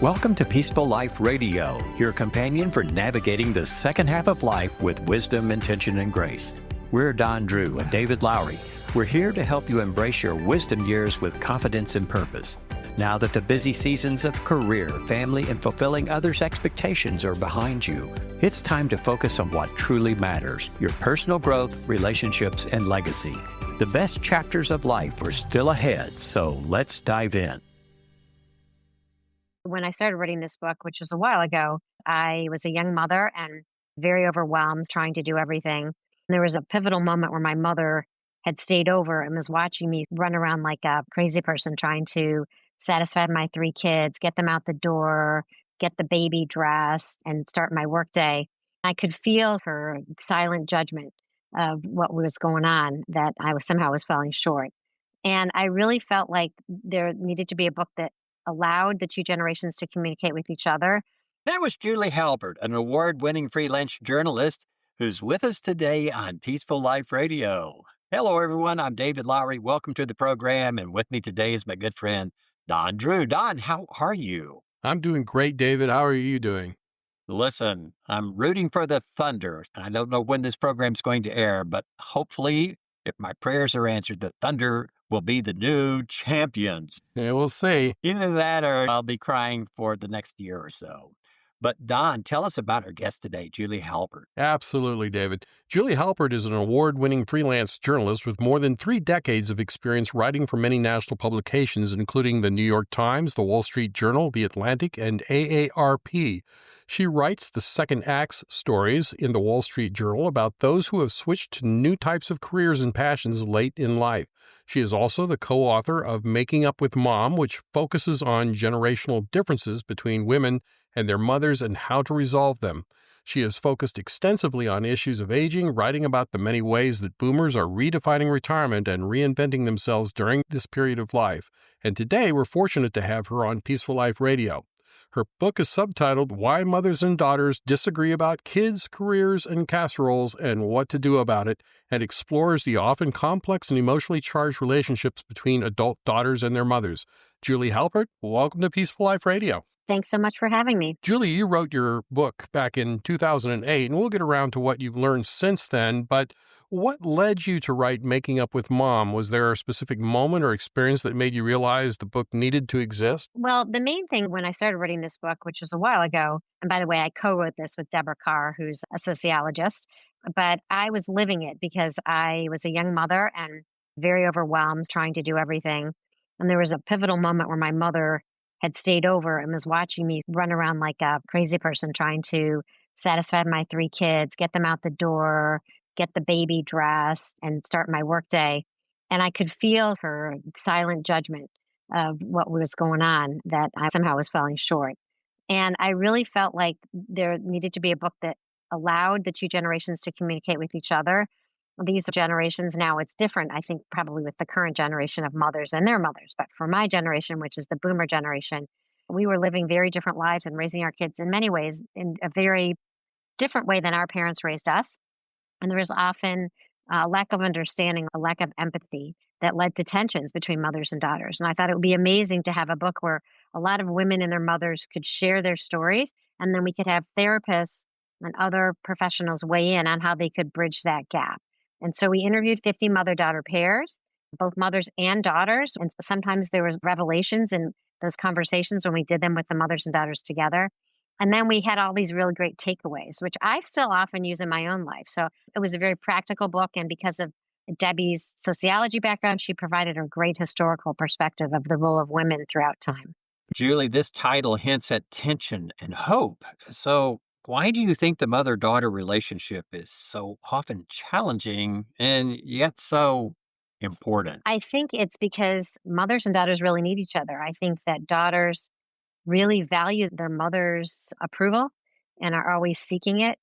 Welcome to Peaceful Life Radio, your companion for navigating the second half of life with wisdom, intention, and grace. We're Don Drew and David Lowry. We're here to help you embrace your wisdom years with confidence and purpose. Now that the busy seasons of career, family, and fulfilling others' expectations are behind you, it's time to focus on what truly matters, your personal growth, relationships, and legacy. The best chapters of life are still ahead, so let's dive in. When I started reading this book, which was a while ago, I was a young mother and very overwhelmed trying to do everything. There was a pivotal moment where my mother had stayed over and was watching me run around like a crazy person trying to satisfy my 3 kids, get them out the door, get the baby dressed, and start my workday. I could feel her silent judgment of what was going on, that I was somehow was falling short. And I really felt like there needed to be a book that allowed the 2 generations to communicate with each other. That was Julie Halpert, an award-winning freelance journalist who's with us today on Peaceful Life Radio. Hello, everyone. I'm David Lowry. Welcome to the program. And with me today is my good friend, Don Drew. Don, how are you? I'm doing great, David. How are you doing? Listen, I'm rooting for the Thunder. I don't know when this program's going to air, but hopefully, if my prayers are answered, the Thunder will be the new champions. Yeah, we'll see. Either that or I'll be crying for the next year or so. But Don, tell us about our guest today, Julie Halpert. Absolutely, David. Julie Halpert is an award-winning freelance journalist with more than 3 decades of experience writing for many national publications, including the New York Times, the Wall Street Journal, the Atlantic, and AARP. She writes the second acts stories in the Wall Street Journal about those who have switched to new types of careers and passions late in life. She is also the co-author of Making Up with Mom, which focuses on generational differences between women and their mothers and how to resolve them. She has focused extensively on issues of aging, writing about the many ways that boomers are redefining retirement and reinventing themselves during this period of life. And today, we're fortunate to have her on Peaceful Life Radio. Her book is subtitled Why Mothers and Daughters Disagree About Kids, Careers, and Casseroles and What to Do About It, and explores the often complex and emotionally charged relationships between adult daughters and their mothers. Julie Halpert, welcome to Peaceful Life Radio. Thanks so much for having me. Julie, you wrote your book back in 2008, and we'll get around to what you've learned since then, but what led you to write Making Up with Mom? Was there a specific moment or experience that made you realize the book needed to exist? Well, the main thing when I started reading this book, which was a while ago, and by the way, I co-wrote this with Deborah Carr, who's a sociologist, but I was living it because I was a young mother and very overwhelmed trying to do everything. And there was a pivotal moment where my mother had stayed over and was watching me run around like a crazy person trying to satisfy my 3 kids, get them out the door, get the baby dressed, and start my workday. And I could feel her silent judgment of what was going on, that I somehow was falling short. And I really felt like there needed to be a book that allowed the 2 generations to communicate with each other. These generations now, it's different, I think, probably with the current generation of mothers and their mothers. But for my generation, which is the boomer generation, we were living very different lives and raising our kids in many ways in a very different way than our parents raised us. And there was often a lack of understanding, a lack of empathy that led to tensions between mothers and daughters. And I thought it would be amazing to have a book where a lot of women and their mothers could share their stories, and then we could have therapists and other professionals weigh in on how they could bridge that gap. And so we interviewed 50 mother-daughter pairs, both mothers and daughters. And sometimes there was revelations in those conversations when we did them with the mothers and daughters together. And then we had all these really great takeaways, which I still often use in my own life. So it was a very practical book. And because of Debbie's sociology background, she provided a great historical perspective of the role of women throughout time. Julie, this title hints at tension and hope. So why do you think the mother-daughter relationship is so often challenging and yet so important? I think it's because mothers and daughters really need each other. I think that daughters really value their mother's approval and are always seeking it.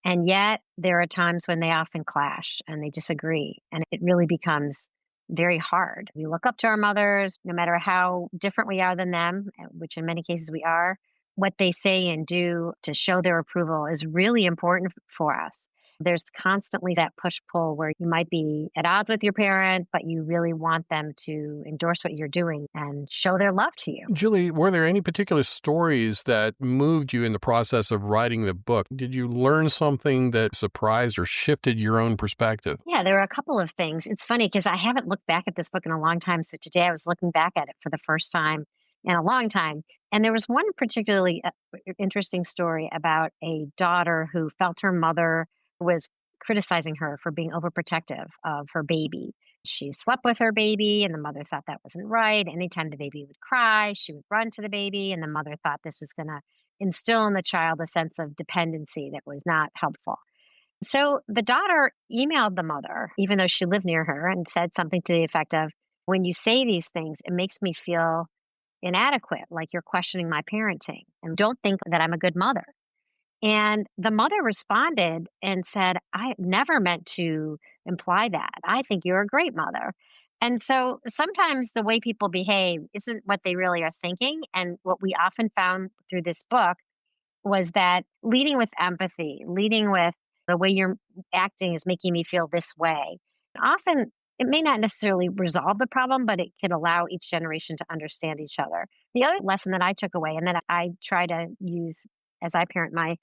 And yet there are times when they often clash and they disagree. And it really becomes very hard. We look up to our mothers, no matter how different we are than them, which in many cases we are. What they say and do to show their approval is really important for us. There's constantly that push-pull where you might be at odds with your parent, but you really want them to endorse what you're doing and show their love to you. Julie, were there any particular stories that moved you in the process of writing the book? Did you learn something that surprised or shifted your own perspective? Yeah, there are a couple of things. It's funny because I haven't looked back at this book in a long time. So today I was looking back at it for the first time in a long time. And there was one particularly interesting story about a daughter who felt her mother was criticizing her for being overprotective of her baby. She slept with her baby, and the mother thought that wasn't right. Anytime the baby would cry, she would run to the baby, and the mother thought this was going to instill in the child a sense of dependency that was not helpful. So the daughter emailed the mother, even though she lived near her, and said something to the effect of, when you say these things, it makes me feel inadequate, like you're questioning my parenting, and don't think that I'm a good mother. And the mother responded and said, I never meant to imply that. I think you're a great mother. And so sometimes the way people behave isn't what they really are thinking. And what we often found through this book was that leading with empathy, leading with the way you're acting is making me feel this way. Often it may not necessarily resolve the problem, but it could allow each generation to understand each other. The other lesson that I took away and that I try to use as I parent my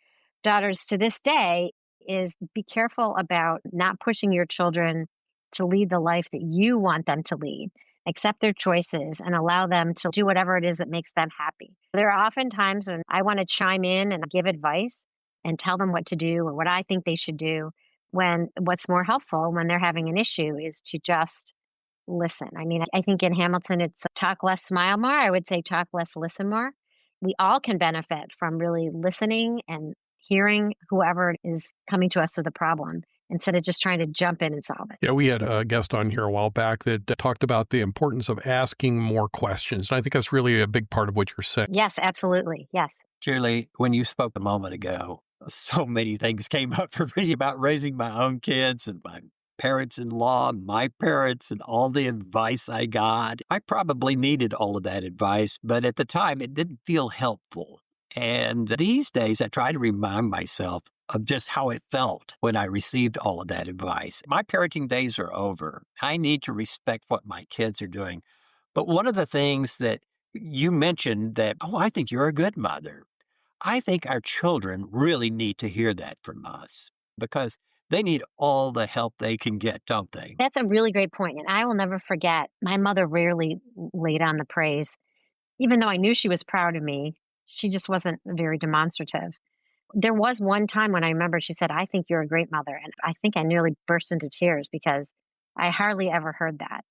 daughters to this day is be careful about not pushing your children to lead the life that you want them to lead. Accept their choices and allow them to do whatever it is that makes them happy. There are often times when I want to chime in and give advice and tell them what to do or what I think they should do, when what's more helpful when they're having an issue is to just listen. I mean, I think in Hamilton, it's talk less, smile more. I would say talk less, listen more. We all can benefit from really listening and hearing whoever is coming to us with a problem instead of just trying to jump in and solve it. Yeah, we had a guest on here a while back that talked about the importance of asking more questions. And I think that's really a big part of what you're saying. Yes, absolutely. Yes. Julie, when you spoke a moment ago, so many things came up for me about raising my own kids and my parents-in-law, my parents, and all the advice I got. I probably needed all of that advice, but at the time it didn't feel helpful. And these days I try to remind myself of just how it felt when I received all of that advice. My parenting days are over. I need to respect what my kids are doing. But one of the things that you mentioned that, I think you're a good mother. I think our children really need to hear that from us because they need all the help they can get, don't they? That's a really great point. And I will never forget, my mother rarely laid on the praise. Even though I knew she was proud of me, she just wasn't very demonstrative. There was one time when I remember she said, I think you're a great mother. And I think I nearly burst into tears because I hardly ever heard that.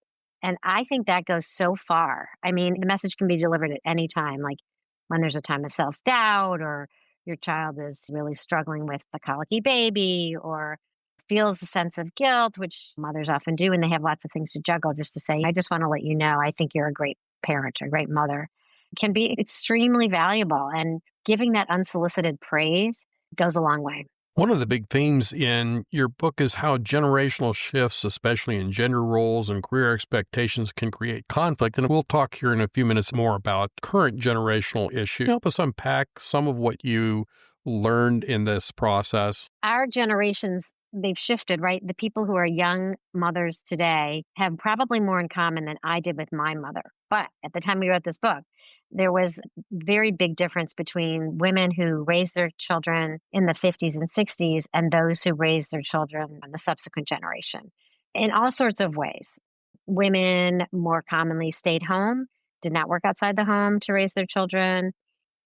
And I think that goes so far. I mean, the message can be delivered at any time, like when there's a time of self doubt or your child is really struggling with a colicky baby or feels a sense of guilt, which mothers often do, and they have lots of things to juggle, just to say, I just want to let you know, I think you're a great parent, a great mother, can be extremely valuable. And giving that unsolicited praise goes a long way. One of the big themes in your book is how generational shifts, especially in gender roles and career expectations, can create conflict. And we'll talk here in a few minutes more about current generational issues. Help us unpack some of what you learned in this process. Our generations, they've shifted, right? The people who are young mothers today have probably more in common than I did with my mother. But at the time we wrote this book, there was very big difference between women who raised their children in the 50s and 60s and those who raised their children in the subsequent generation in all sorts of ways. Women more commonly stayed home, did not work outside the home to raise their children.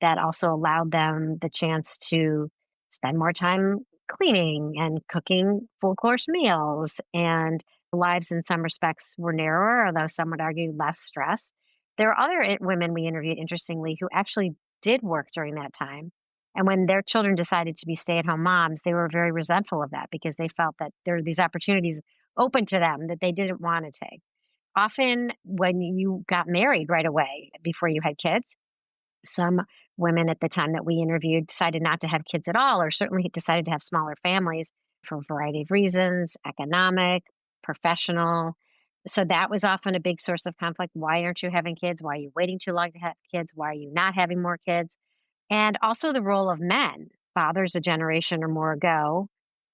That also allowed them the chance to spend more time cleaning and cooking full course meals. And lives in some respects were narrower, although some would argue less stress. There are other women we interviewed, interestingly, who actually did work during that time. And when their children decided to be stay at home moms, they were very resentful of that because they felt that there were these opportunities open to them that they didn't want to take. Often, when you got married right away before you had kids, some women at the time that we interviewed decided not to have kids at all, or certainly decided to have smaller families for a variety of reasons, economic, professional. So that was often a big source of conflict. Why aren't you having kids? Why are you waiting too long to have kids? Why are you not having more kids? And also the role of men. Fathers a generation or more ago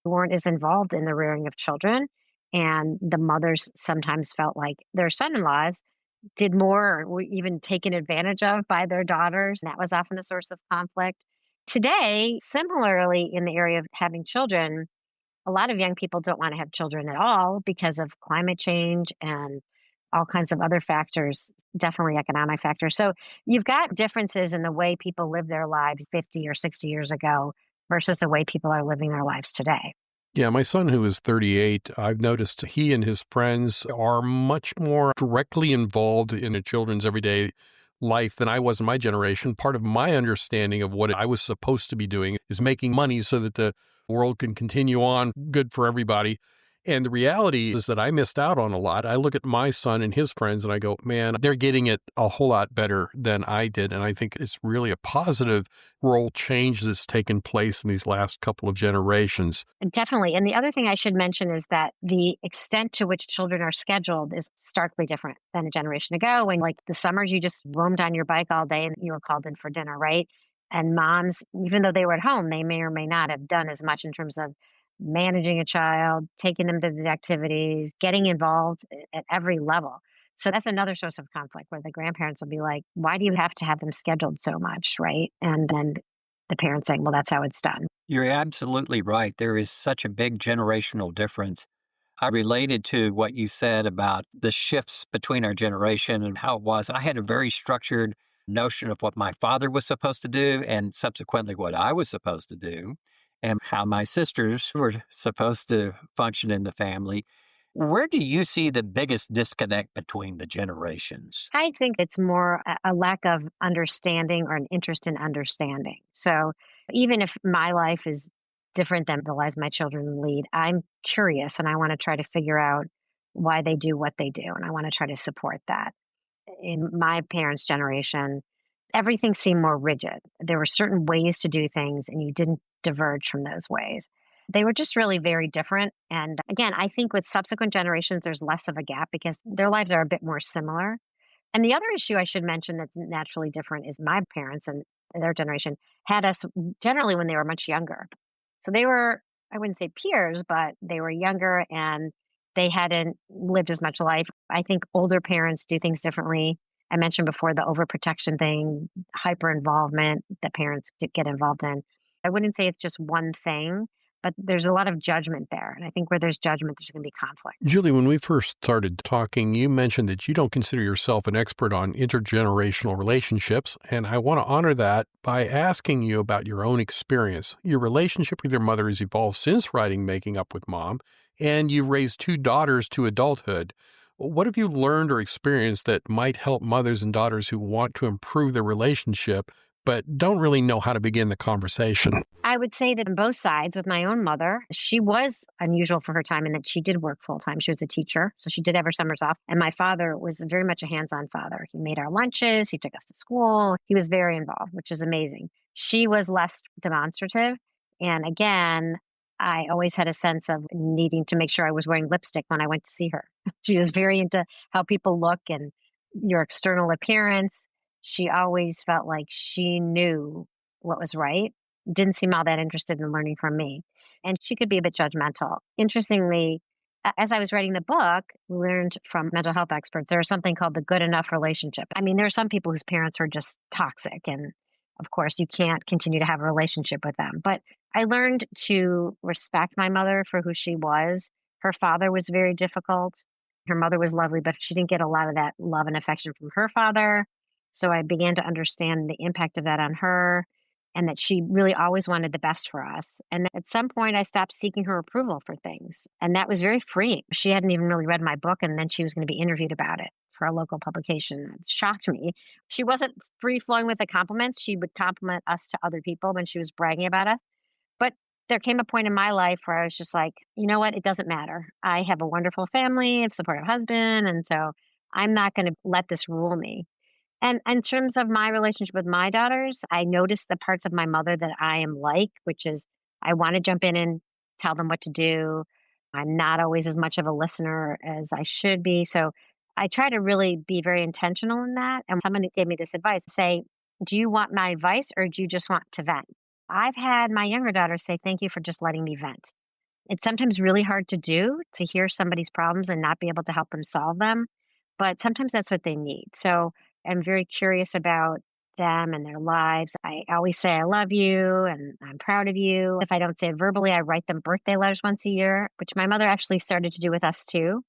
weren't as involved in the rearing of children. And the mothers sometimes felt like their son in laws did more or were even taken advantage of by their daughters. That was often a source of conflict. Today, similarly, in the area of having children, a lot of young people don't want to have children at all because of climate change and all kinds of other factors, definitely economic factors. So you've got differences in the way people live their lives 50 or 60 years ago versus the way people are living their lives today. Yeah, my son, who is 38, I've noticed he and his friends are much more directly involved in the children's everyday life than I was in my generation. Part of my understanding of what I was supposed to be doing is making money so that the world can continue on good for everybody. And the reality is that I missed out on a lot. I look at my son and his friends and I go, man, they're getting it a whole lot better than I did. And I think it's really a positive role change that's taken place in these last couple of generations. Definitely. And the other thing I should mention is that the extent to which children are scheduled is starkly different than a generation ago. When, like, the summers, you just roamed on your bike all day and you were called in for dinner, right? And moms, even though they were at home, they may or may not have done as much in terms of managing a child, taking them to the activities, getting involved at every level. So that's another source of conflict where the grandparents will be like, why do you have to have them scheduled so much? Right. And then the parents saying, well, that's how it's done. You're absolutely right. There is such a big generational difference. I related to what you said about the shifts between our generation and how it was. I had a very structured notion of what my father was supposed to do and subsequently what I was supposed to do and how my sisters were supposed to function in the family. Where do you see the biggest disconnect between the generations? I think it's more a lack of understanding or an interest in understanding. So even if my life is different than the lives my children lead, I'm curious and I want to try to figure out why they do what they do. And I want to try to support that. In my parents' generation, everything seemed more rigid. There were certain ways to do things, and you didn't diverge from those ways. They were just really very different. And again, I think with subsequent generations, there's less of a gap because their lives are a bit more similar. And the other issue I should mention that's naturally different is my parents and their generation had us generally when they were much younger. So they were, I wouldn't say peers, but they were younger and they hadn't lived as much life. I think older parents do things differently. I mentioned before the overprotection thing, hyper involvement that parents get involved in. I wouldn't say it's just one thing, but there's a lot of judgment there. And I think where there's judgment, there's going to be conflict. Julie, when we first started talking, you mentioned that you don't consider yourself an expert on intergenerational relationships, and I want to honor that by asking you about your own experience. Your relationship with your mother has evolved since writing Making Up with Mom, and you've raised two daughters to adulthood. What have you learned or experienced that might help mothers and daughters who want to improve their relationship but don't really know how to begin the conversation? I would say that on both sides, with my own mother, she was unusual for her time in that she did work full time. She was a teacher, so she did have her summers off. And my father was very much a hands on father. He made our lunches, he took us to school, he was very involved, which is amazing. She was less demonstrative. And again, I always had a sense of needing to make sure I was wearing lipstick when I went to see her. She was very into how people look and your external appearance. She always felt like she knew what was right, didn't seem all that interested in learning from me. And she could be a bit judgmental. Interestingly, as I was writing the book, we learned from mental health experts there's something called the good enough relationship. I mean, there are some people whose parents are just toxic. And of course, you can't continue to have a relationship with them. But I learned to respect my mother for who she was. Her father was very difficult. Her mother was lovely, but she didn't get a lot of that love and affection from her father. So I began to understand the impact of that on her and that she really always wanted the best for us. And at some point, I stopped seeking her approval for things. And that was very freeing. She hadn't even really read my book, and then she was going to be interviewed about it for a local publication. It shocked me. She wasn't free flowing with the compliments. She would compliment us to other people when she was bragging about us. But there came a point in my life where I was just like, you know what? It doesn't matter. I have a wonderful family, a supportive husband. And so I'm not going to let this rule me. And in terms of my relationship with my daughters, I noticed the parts of my mother that I am like, which is I want to jump in and tell them what to do. I'm not always as much of a listener as I should be. So I try to really be very intentional in that. And somebody gave me this advice, say, do you want my advice or do you just want to vent? I've had my younger daughter say, thank you for just letting me vent. It's sometimes really hard to do, to hear somebody's problems and not be able to help them solve them, but sometimes that's what they need. So I'm very curious about them and their lives. I always say, I love you and I'm proud of you. If I don't say it verbally, I write them birthday letters once a year, which my mother actually started to do with us too.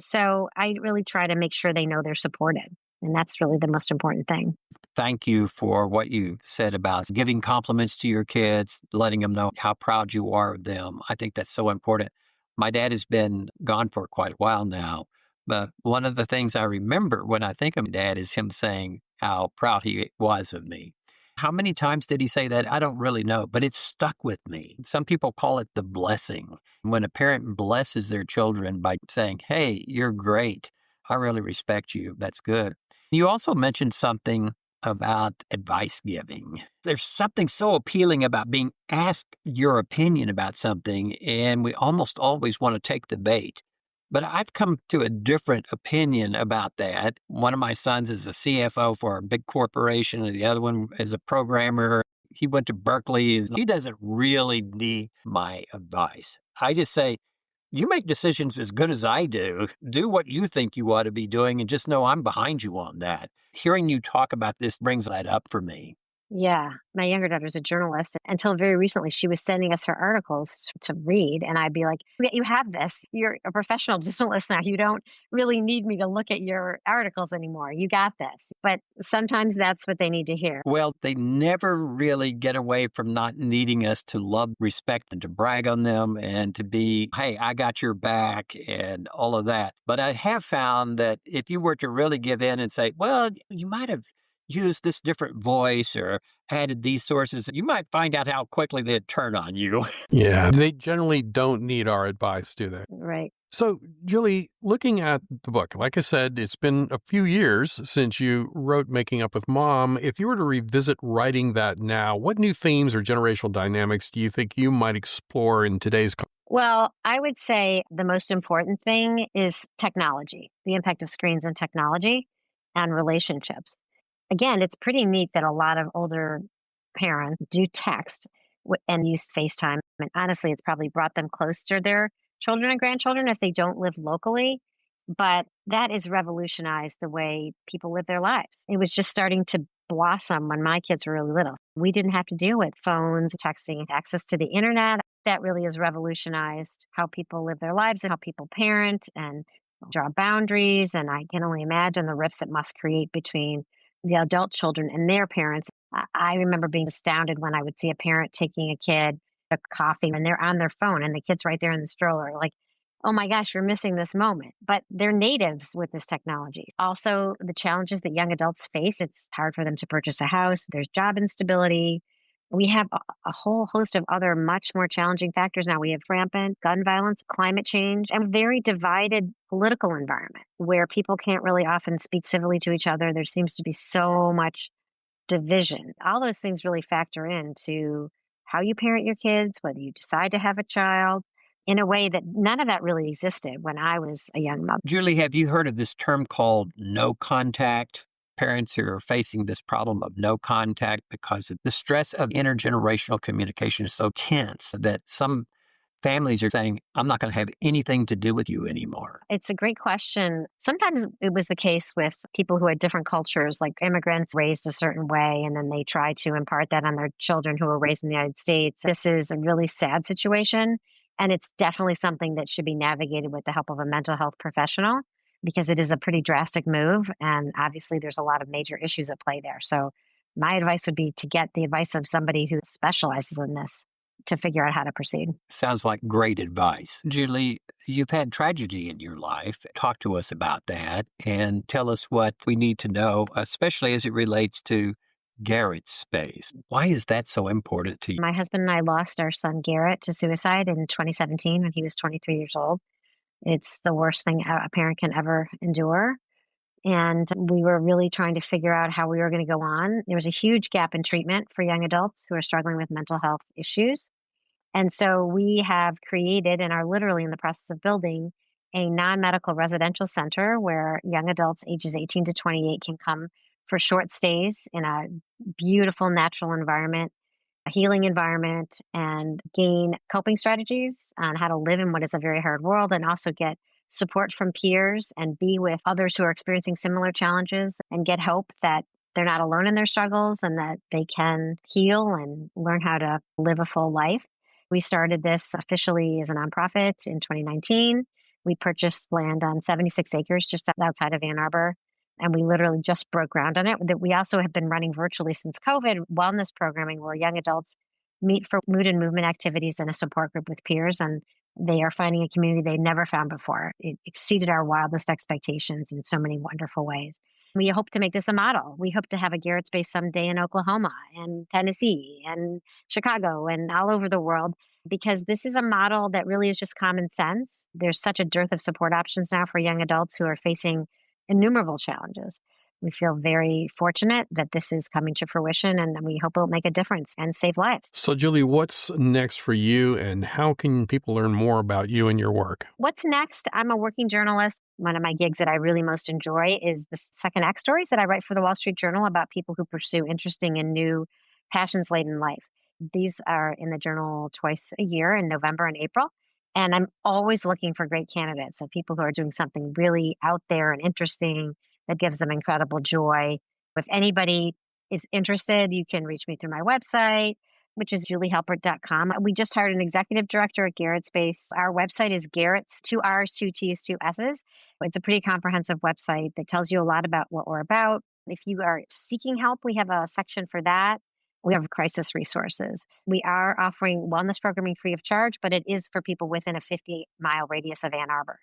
So I really try to make sure they know they're supported. And that's really the most important thing. Thank you for what you said about giving compliments to your kids, letting them know how proud you are of them. I think that's so important. My dad has been gone for quite a while now, but one of the things I remember when I think of Dad is him saying how proud he was of me. How many times did he say that? I don't really know, but it's stuck with me. Some people call it the blessing. When a parent blesses their children by saying, "Hey, you're great. I really respect you. That's good." You also mentioned something about advice giving. There's something so appealing about being asked your opinion about something, and we almost always want to take the bait. But I've come to a different opinion about that. One of my sons is a CFO for a big corporation, and the other one is a programmer. He went to Berkeley. And he doesn't really need my advice. I just say, you make decisions as good as I do. Do what you think you ought to be doing and just know I'm behind you on that. Hearing you talk about this brings that up for me. Yeah, my younger daughter's a journalist. Until very recently, she was sending us her articles to read, and I'd be like, "Yeah, you have this. You're a professional journalist now. You don't really need me to look at your articles anymore. You got this." But sometimes that's what they need to hear. Well, they never really get away from not needing us to love, respect, and to brag on them and to be, "Hey, I got your back," and all of that. But I have found that if you were to really give in and say, well, you might have used this different voice or added these sources, you might find out how quickly they'd turn on you. Yeah, they generally don't need our advice, do they? Right. So, Julie, looking at the book, like I said, it's been a few years since you wrote Making Up with Mom. If you were to revisit writing that now, what new themes or generational dynamics do you think you might explore in today's? Well, I would say the most important thing is technology, the impact of screens and technology and relationships. Again, it's pretty neat that a lot of older parents do text and use FaceTime. And honestly, it's probably brought them close to their children and grandchildren if they don't live locally. But that has revolutionized the way people live their lives. It was just starting to blossom when my kids were really little. We didn't have to deal with phones, texting, access to the internet. That really has revolutionized how people live their lives and how people parent and draw boundaries. And I can only imagine the rifts it must create between the adult children and their parents. I remember being astounded when I would see a parent taking a kid a coffee and they're on their phone and the kid's right there in the stroller. Like, oh my gosh, you're missing this moment. But they're natives with this technology. Also, the challenges that young adults face, it's hard for them to purchase a house. There's job instability. We have a whole host of other much more challenging factors now. We have rampant gun violence, climate change, and a very divided political environment where people can't really often speak civilly to each other. There seems to be so much division. All those things really factor into how you parent your kids, whether you decide to have a child, in a way that none of that really existed when I was a young mother. Julie, have you heard of this term called no contact? Parents who are facing this problem of no contact because of the stress of intergenerational communication is so tense that some families are saying, I'm not going to have anything to do with you anymore. It's a great question. Sometimes it was the case with people who had different cultures, like immigrants raised a certain way, and then they try to impart that on their children who were raised in the United States. This is a really sad situation, and it's definitely something that should be navigated with the help of a mental health professional because it is a pretty drastic move. And obviously, there's a lot of major issues at play there. So, my advice would be to get the advice of somebody who specializes in this to figure out how to proceed. Sounds like great advice. Julie, you've had tragedy in your life. Talk to us about that and tell us what we need to know, especially as it relates to Garrett's space. Why is that so important to you? My husband and I lost our son Garrett to suicide in 2017 when he was 23 years old. It's the worst thing a parent can ever endure. And we were really trying to figure out how we were going to go on. There was a huge gap in treatment for young adults who are struggling with mental health issues. And so we have created and are literally in the process of building a non-medical residential center where young adults ages 18 to 28 can come for short stays in a beautiful natural environment, healing environment and gain coping strategies on how to live in what is a very hard world, and also get support from peers and be with others who are experiencing similar challenges and get hope that they're not alone in their struggles and that they can heal and learn how to live a full life. We started this officially as a nonprofit in 2019. We purchased land on 76 acres just outside of Ann Arbor, and we literally just broke ground on it. We also have been running virtually since COVID wellness programming where young adults meet for mood and movement activities in a support group with peers, and they are finding a community they never found before. It exceeded our wildest expectations in so many wonderful ways. We hope to make this a model. We hope to have a Garrett space someday in Oklahoma and Tennessee and Chicago and all over the world, because this is a model that really is just common sense. There's such a dearth of support options now for young adults who are facing innumerable challenges. We feel very fortunate that this is coming to fruition, and we hope it'll make a difference and save lives. So, Julie, what's next for you, and how can people learn more about you and your work? What's next? I'm a working journalist. One of my gigs that I really most enjoy is the second act stories that I write for the Wall Street Journal about people who pursue interesting and new passions-laden life. These are in the journal twice a year in November and April. And I'm always looking for great candidates of people who are doing something really out there and interesting that gives them incredible joy. If anybody is interested, you can reach me through my website, which is juliehalpert.com. We just hired an executive director at Garrett Space. Our website is Garrett's, 2 R's, 2 T's, 2 S's. It's a pretty comprehensive website that tells you a lot about what we're about. If you are seeking help, we have a section for that. We have crisis resources. We are offering wellness programming free of charge, but it is for people within a 50-mile radius of Ann Arbor.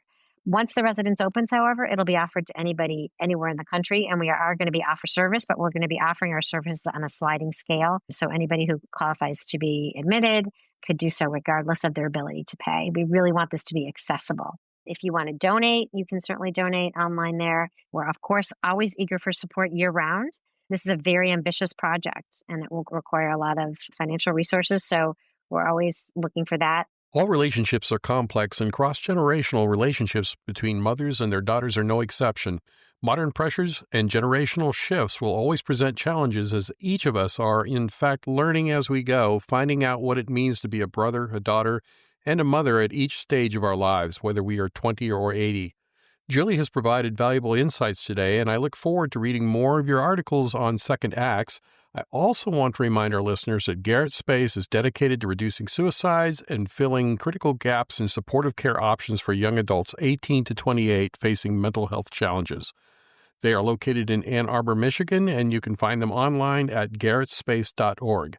Once the residence opens, however, it'll be offered to anybody anywhere in the country, and we are going to be offer service, but we're going to be offering our services on a sliding scale. So anybody who qualifies to be admitted could do so regardless of their ability to pay. We really want this to be accessible. If you want to donate, you can certainly donate online there. We're, of course, always eager for support year-round. This is a very ambitious project, and it will require a lot of financial resources, so we're always looking for that. All relationships are complex, and cross-generational relationships between mothers and their daughters are no exception. Modern pressures and generational shifts will always present challenges, as each of us are, in fact, learning as we go, finding out what it means to be a brother, a daughter, and a mother at each stage of our lives, whether we are 20 or 80. Julie has provided valuable insights today, and I look forward to reading more of your articles on second acts. I also want to remind our listeners that Garrett Space is dedicated to reducing suicides and filling critical gaps in supportive care options for young adults 18 to 28 facing mental health challenges. They are located in Ann Arbor, Michigan, and you can find them online at garrettspace.org.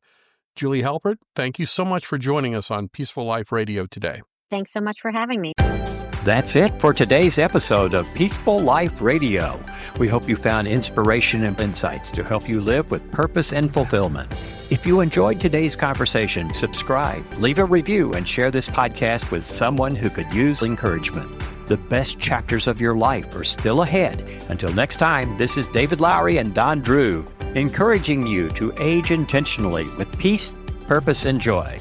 Julie Halpert, thank you so much for joining us on Peaceful Life Radio today. Thanks so much for having me. That's it for today's episode of Peaceful Life Radio. We hope you found inspiration and insights to help you live with purpose and fulfillment. If you enjoyed today's conversation, subscribe, leave a review, and share this podcast with someone who could use encouragement. The best chapters of your life are still ahead. Until next time, this is David Lowry and Don Drew, encouraging you to age intentionally with peace, purpose, and joy.